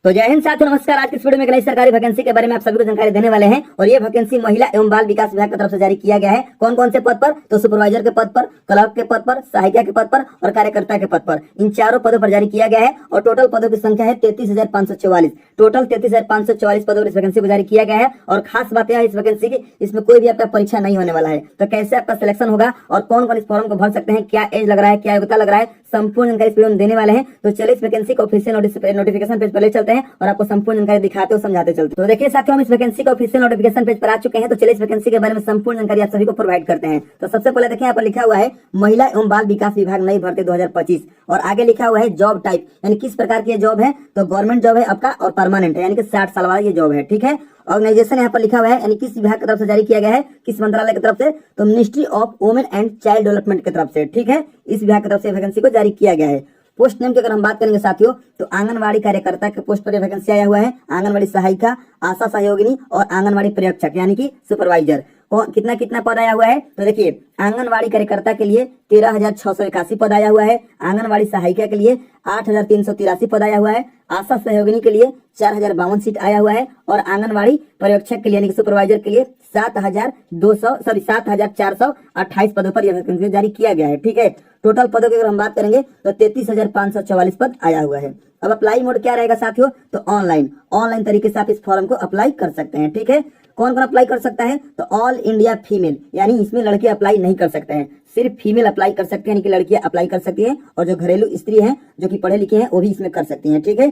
तो जय हिंद साथियों, नमस्कार। आज की इस वीडियो में नई सरकारी वैकेंसी के बारे में आप सभी को जानकारी देने वाले हैं और ये वैकेंसी महिला एवं बाल विकास विभाग की तरफ से जारी किया गया है। कौन कौन से पद पर? तो सुपरवाइजर के पद पर, क्लर्क के पद पर, सहायिका के पद पर और कार्यकर्ता के पद पर, इन चारों पदों पर जारी किया गया है और टोटल पदों की संख्या है 33,544। टोटल 33,544 पदों पर इस वैकेंसी को जारी किया गया है। और खास बात यह है इस वैकेंसी की, इसमें कोई भी आपका परीक्षा नहीं होने वाला है। तो कैसे आपका सिलेक्शन होगा और कौन कौन इस फॉर्म को भर सकते हैं, क्या एज लग रहा है, क्या योग्यता लग रहा है, संपूर्ण जानकारी इस वीडियो में देने वाले हैं। तो चलिए इस वैकेंसी को ऑफिशियल नोटिफिकेशन पेज पर ले चलते हैं और आपको संपूर्ण जानकारी दिखाते और समझाते चलते हैं। तो देखिए साथियों, हम इस वैकेंसी का ऑफिशियल नोटिफिकेशन पेज पर आ चुके हैं। तो चलिए इस वैकेंसी के बारे में संपूर्ण जानकारी आप सभी को प्रोवाइड करते हैं। तो सबसे पहले देखिए, यहाँ पर लिखा हुआ है महिला एवं बाल विकास विभाग नई भर्ती 2025 और आगे लिखा हुआ है जॉब टाइप, यानी किस प्रकार की जॉब है। तो गवर्नमेंट जॉब है आपका और परमानेंट है, यानी कि 60 साल वाला ये जॉब है। ठीक है। ऑर्गेनाइजेशन यहाँ पर लिखा हुआ है, यानी किस विभाग की तरफ से जारी किया गया है, किस मंत्रालय की तरफ से। तो ministry of women and child development की तरफ से। ठीक है, इस विभाग की तरफ से वैकेंसी को जारी किया गया है। पोस्ट नेम की अगर हम बात करेंगे साथियों, तो आंगनवाड़ी कार्यकर्ता के पोस्ट पर वैकेंसी आया हुआ है। आंगनवाड़ी सहायिका, आशा सहयोगिनी और आंगनवाड़ी पर्यवेक्षक यानी कि सुपरवाइजर, कितना कितना पद आया हुआ है। तो देखिए, आंगनवाड़ी कार्यकर्ता के लिए 13,681 पद आया हुआ है। आंगनवाड़ी सहायिका के लिए 8,383 पद आया हुआ है। आशा सहयोगिनी के लिए 4,052 सीट आया हुआ है और आंगनवाड़ी पर्यवेक्षक के लिए यानी कि सुपरवाइजर के लिए 7,428 पदों पर यह वैकेंसी जारी किया गया है। ठीक है। टोटल पदों की अगर हम बात करेंगे तो 33,544 पद आया हुआ है। अब अप्लाई मोड क्या रहेगा साथियों? तो ऑनलाइन तरीके से आप इस फॉर्म को अप्लाई कर सकते हैं। ठीक है। कौन कौन अप्लाई कर सकता है? तो ऑल इंडिया फीमेल, यानी इसमें लड़के अप्लाई नहीं कर सकते हैं, सिर्फ फीमेल अप्लाई कर सकते हैं, यानी कि लड़कियां अप्लाई कर सकती हैं और जो घरेलू स्त्री हैं जो कि पढ़े लिखे हैं वो भी इसमें कर सकती हैं। ठीक है।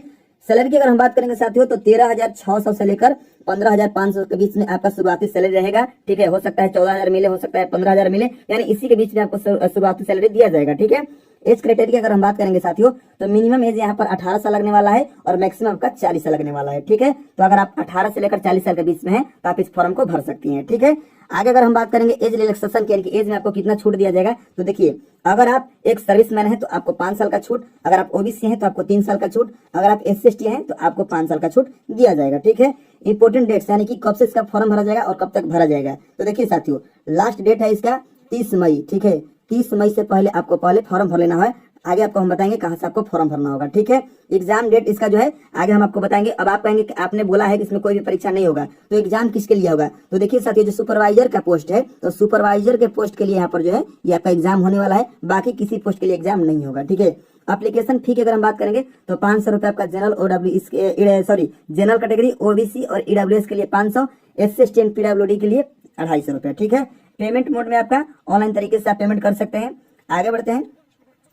सैलरी की अगर हम बात करेंगे साथियों, तो 13,600 से लेकर 15,500 के बीच में आपका शुरुआती सैलरी रहेगा। ठीक है। हो सकता है 14,000 मिले, हो सकता है 15,000 मिले, यानी इसी के बीच में आपको शुरुआती सैलरी दिया जाएगा। ठीक है। एज क्राइटेरिया अगर हम बात करेंगे साथियों, तो मिनिमम एज यहाँ पर 18 साल लगने वाला है और मैक्सिमम आपका 40 साल लगने वाला है। ठीक है। तो अगर आप 18 से लेकर 40 साल के बीच में हैं तो आप इस फॉर्म को भर सकती हैं। ठीक है। आगे अगर हम बात करेंगे एज रिलैक्सेशन की, यानी कि एज में आपको कितना छूट दिया जाएगा, तो देखिए, अगर आप एक सर्विसमैन है तो आपको 5 साल का छूट, अगर आप ओबीसी हैं तो आपको 3 साल का छूट, अगर आप SC/ST हैं तो आपको 5 साल का छूट दिया जाएगा। ठीक है। इंपोर्टेंट डेट्स, यानी कि कब से इसका फॉर्म भरा जाएगा और कब तक भरा जाएगा। तो देखिए साथियों, लास्ट डेट है इसका 30 मई। ठीक है। 30 मई से पहले आपको फॉर्म भर लेना है। आगे आपको हम बताएंगे कहां से आपको फॉर्म भरना होगा। ठीक है। एग्जाम डेट इसका जो है आगे हम आपको बताएंगे। अब आप कहेंगे कि आपने बोला है कि इसमें कोई भी परीक्षा नहीं होगा, तो एग्जाम किसके लिए होगा? तो देखिए साथियों, जो सुपरवाइजर का पोस्ट है, तो सुपरवाइजर के पोस्ट के लिए यहाँ पर जो है ये आपका एग्जाम होने वाला है, बाकी किसी पोस्ट के लिए एग्जाम नहीं होगा। ठीक है। एप्लीकेशन फी की अगर हम बात करेंगे तो 500 रुपए आपका जनरल कैटेगरी, ओबीसी और ईडब्ल्यूएस के लिए 500, SC/ST एंड PWD के लिए 250 रुपए। ठीक है। पेमेंट मोड में आपका ऑनलाइन तरीके से आप पेमेंट कर सकते हैं। आगे बढ़ते हैं।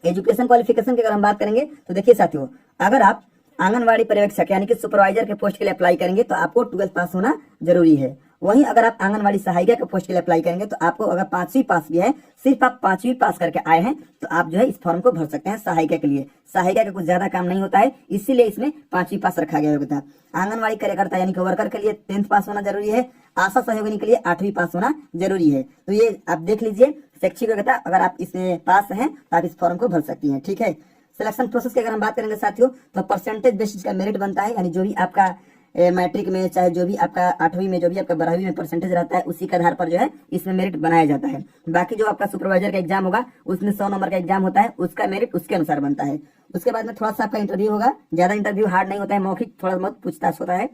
एजुकेशन क्वालिफिकेशन की अगर हम बात करेंगे तो देखिए साथियों, अगर आप आंगनवाड़ी पर्यवेक्षक यानी कि सुपरवाइजर के पोस्ट के लिए अप्लाई करेंगे तो आपको 12th पास होना जरूरी है। वहीं अगर आप आंगनवाड़ी सहायिका के पोस्ट के लिए अप्लाई करेंगे तो आपको अगर 5वीं पास भी है, सिर्फ आप 5वीं पास करके आए हैं तो आप जो है इस फॉर्म को भर सकते हैं। सहायिका के लिए, सहायिका का कुछ ज्यादा काम नहीं होता है, इसीलिए इसमें 5वीं पास रखा गया होता। आंगनवाड़ी कार्यकर्ता यानी कि वर्कर के लिए 10th पास होना जरूरी है। आशा सहयोगिनी के लिए 8वीं पास होना जरूरी है। तो ये आप देख लीजिए शैक्षिक योग्यता, अगर आप इसमें पास हैं तो आप इस फॉर्म को भर सकती हैं। ठीक है। सिलेक्शन प्रोसेस की अगर हम बात करेंगे साथियों, तो परसेंटेज बेसिस का मेरिट बनता है, यानी जो भी आपका मैट्रिक में, चाहे जो भी आपका 8वीं में, जो भी आपका 12वीं में परसेंटेज रहता है, उसी के आधार पर जो है इसमें मेरिट बनाया जाता है। बाकी जो आपका सुपरवाइजर का एग्जाम होगा उसमें 100 नंबर का एग्जाम होता है, उसका मेरिट उसके अनुसार बनता है। उसके बाद में थोड़ा सा आपका इंटरव्यू होगा, ज्यादा इंटरव्यू हार्ड नहीं होता है, मौखिक थोड़ा बहुत पूछताछ होता है।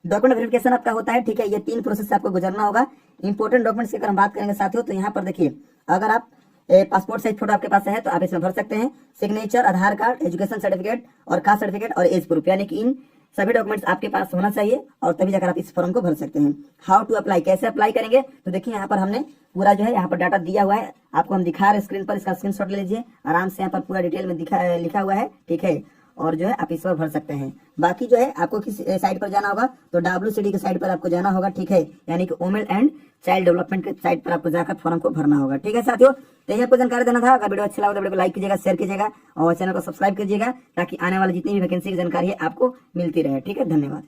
डॉक्यूमेंट वेरिफिकेशन आपका होता है। ठीक है। ये 3 प्रोसेस से आपको गुजरना होगा। इंपोर्टेंट डॉक्यूमेंट्स की अगर हम बात करेंगे साथियों, तो यहाँ पर देखिए, अगर आप पासपोर्ट साइज फोटो आपके पास है तो आप इसमें भर सकते हैं। सिग्नेचर, आधार कार्ड, एजुकेशन सर्टिफिकेट और कास्ट सर्टिफिकेट और एज प्रूफ, यानी कि इन सभी डॉक्यूमेंट्स आपके पास होना चाहिए और तभी जाकर आप इस फॉर्म को भर सकते हैं। हाउ टू अप्लाई, कैसे अप्लाई करेंगे? तो देखिए, यहाँ पर हमने पूरा जो है यहाँ पर डाटा दिया हुआ है, आपको हम दिखा रहे हैं स्क्रीन पर, इसका स्क्रीनशॉट ले लीजिए आराम से। यहाँ पर पूरा डिटेल में लिखा हुआ है। ठीक है। और जो है आप इस पर भर सकते हैं। बाकी जो है आपको किस साइट पर जाना होगा, तो WCD की साइट पर आपको जाना होगा। ठीक है। यानी कि वुमेन एंड चाइल्ड डेवलपमेंट के साइट पर आपको जाकर फॉर्म को भरना होगा। ठीक है साथियों, तो यही आपको जानकारी देना था। अगर वीडियो अच्छा लगा तो वीडियो को लाइक कीजिएगा, शेयर कीजिएगा और चैनल को सब्सक्राइब कीजिएगा ताकि आने वाली जितनी भी वैकेंसी की जानकारी है आपको मिलती रहे। ठीक है। धन्यवाद।